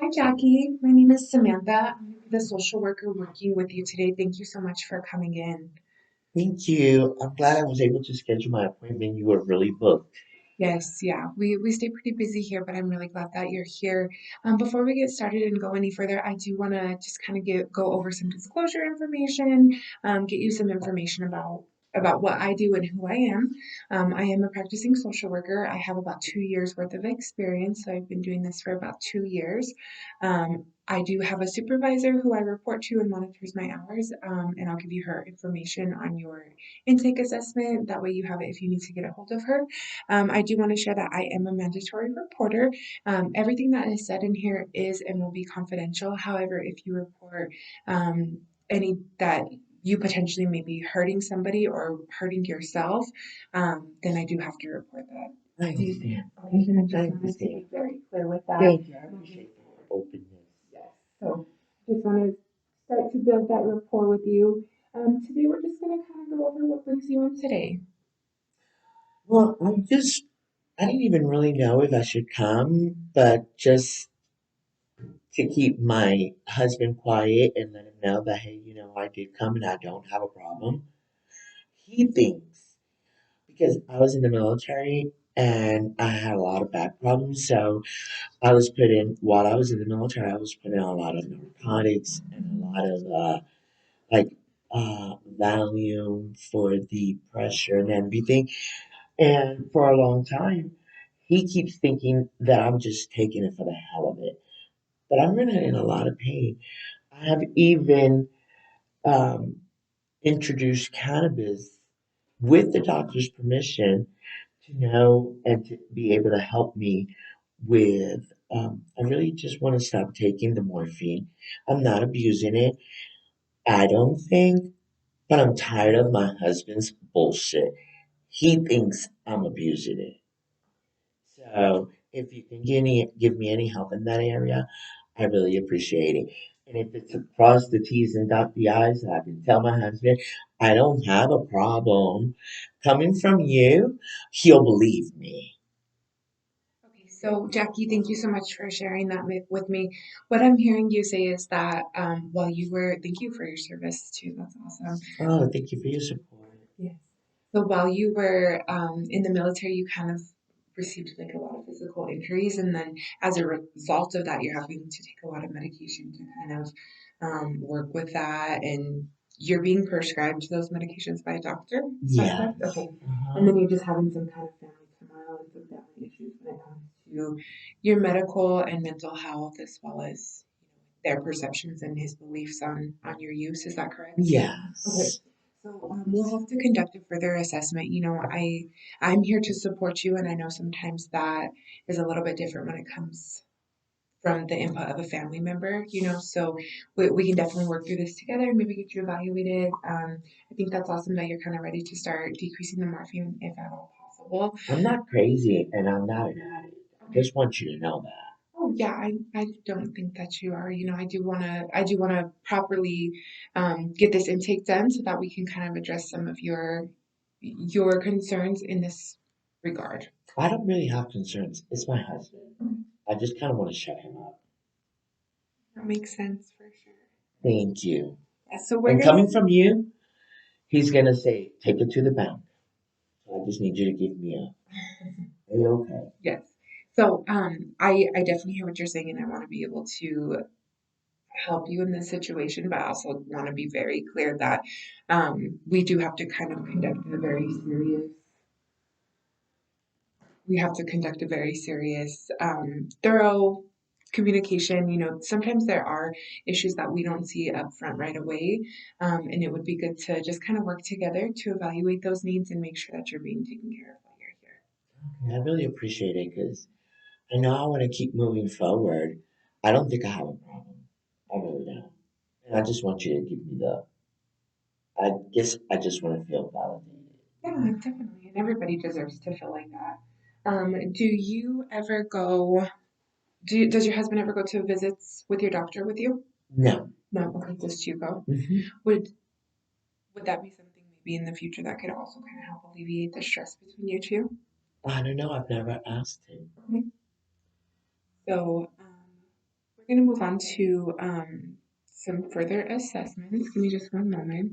Hi, Jackie. My name is Samantha. I'm the social worker working with you today. Thank you so much for coming in. Thank you. I'm glad I was able to schedule my appointment. You were really booked. Yes, yeah, we stay pretty busy here, but I'm really glad that you're here. Before we get started and go any further, I do want to just kind of go over some disclosure information, get you some information about what I do and who I am. I am a practicing social worker. I have about 2 years worth of experience, so I've been doing this for about 2 years. I do have a supervisor who I report to and monitors my hours, and I'll give you her information on your intake assessment. That way you have it if you need to get a hold of her. I do want to share that I am a mandatory reporter. Everything that is said in here is and will be confidential. However, if you report any that you potentially may be hurting somebody or hurting yourself, then I do have to report that. I Do you, understand. okay, and I I just wanted to understand. be very clear with that. Thank you. I appreciate the openness. Yes. So just want to start to build that rapport with you. Today we're just going to kind of go over what brings you in today. Well, I didn't even really know if I should come, but just to keep my husband quiet and let him know that, hey, I did come and I don't have a problem. He thinks, because I was in the military and I had a lot of back problems, so while I was in the military, I was put in a lot of narcotics and a lot of like Valium for the pressure and everything. And for a long time, he keeps thinking that I'm just taking it for the hell of it. But I'm really in a lot of pain. I have even um, introduced cannabis with the doctor's permission to know and to be able to help me with. I really just want to stop taking the morphine. I'm not abusing it. I don't think, but I'm tired of my husband's bullshit. He thinks I'm abusing it. So if you can give me any help in that area, I really appreciate it. And if it's to cross the T's and dot the I's, I can tell my husband I don't have a problem. Coming from you, he'll believe me. Okay, so Jackie, thank you so much for sharing that with me. What I'm hearing you say is that while you were, thank you for your service too. That's awesome. Oh, thank you for your support. Yes. So while you were in the military, you kind of received like a lot of physical injuries, and then as a result of that, you're having to take a lot of medication to kind of work with that, and you're being prescribed those medications by a doctor. Is that correct? Yes. Okay. And Uh-huh. then you're just having some kind of family turmoil and some family issues when it comes to your medical and mental health, as well as their perceptions and his beliefs on your use. Is that correct? Okay. Yes. So we'll have to conduct a further assessment. I'm here to support you, and I know sometimes that is a little bit different when it comes from the input of a family member. So we can definitely work through this together and maybe get you evaluated. I think that's awesome that you're kind of ready to start decreasing the morphine if at all possible. I'm not crazy and I'm not an addict. I Okay. just want you to know that. Oh yeah, I don't think that you are. I do wanna properly get this intake done so that we can kind of address some of your concerns in this regard. I don't really have concerns. It's my husband. I just kind of want to shut him up. That makes sense for sure. Thank you. Yeah, so we're And gonna. coming from you, he's gonna say, take it to the bank. So I just need you to give me a okay. Yes. So I definitely hear what you're saying, and I want to be able to help you in this situation, but I also want to be very clear that we do have to kind of conduct a very serious we have to conduct a very serious, thorough communication. Sometimes there are issues that we don't see up front right away, and it would be good to just kind of work together to evaluate those needs and make sure that you're being taken care of while you're here. I really appreciate it because I know I want to keep moving forward. I don't think I have a problem. I really don't. And I just want you to give me I guess I just want to feel validated. Yeah, definitely, and everybody deserves to feel like that. Do you ever go? Does your husband ever go to visits with your doctor with you? No. No, okay, just you go. Hmm. Would would that be something maybe in the future that could also kind of help alleviate the stress between you two? I don't know. I've never asked him. Okay. So, We're going to move on to some further assessments. Give me just one moment.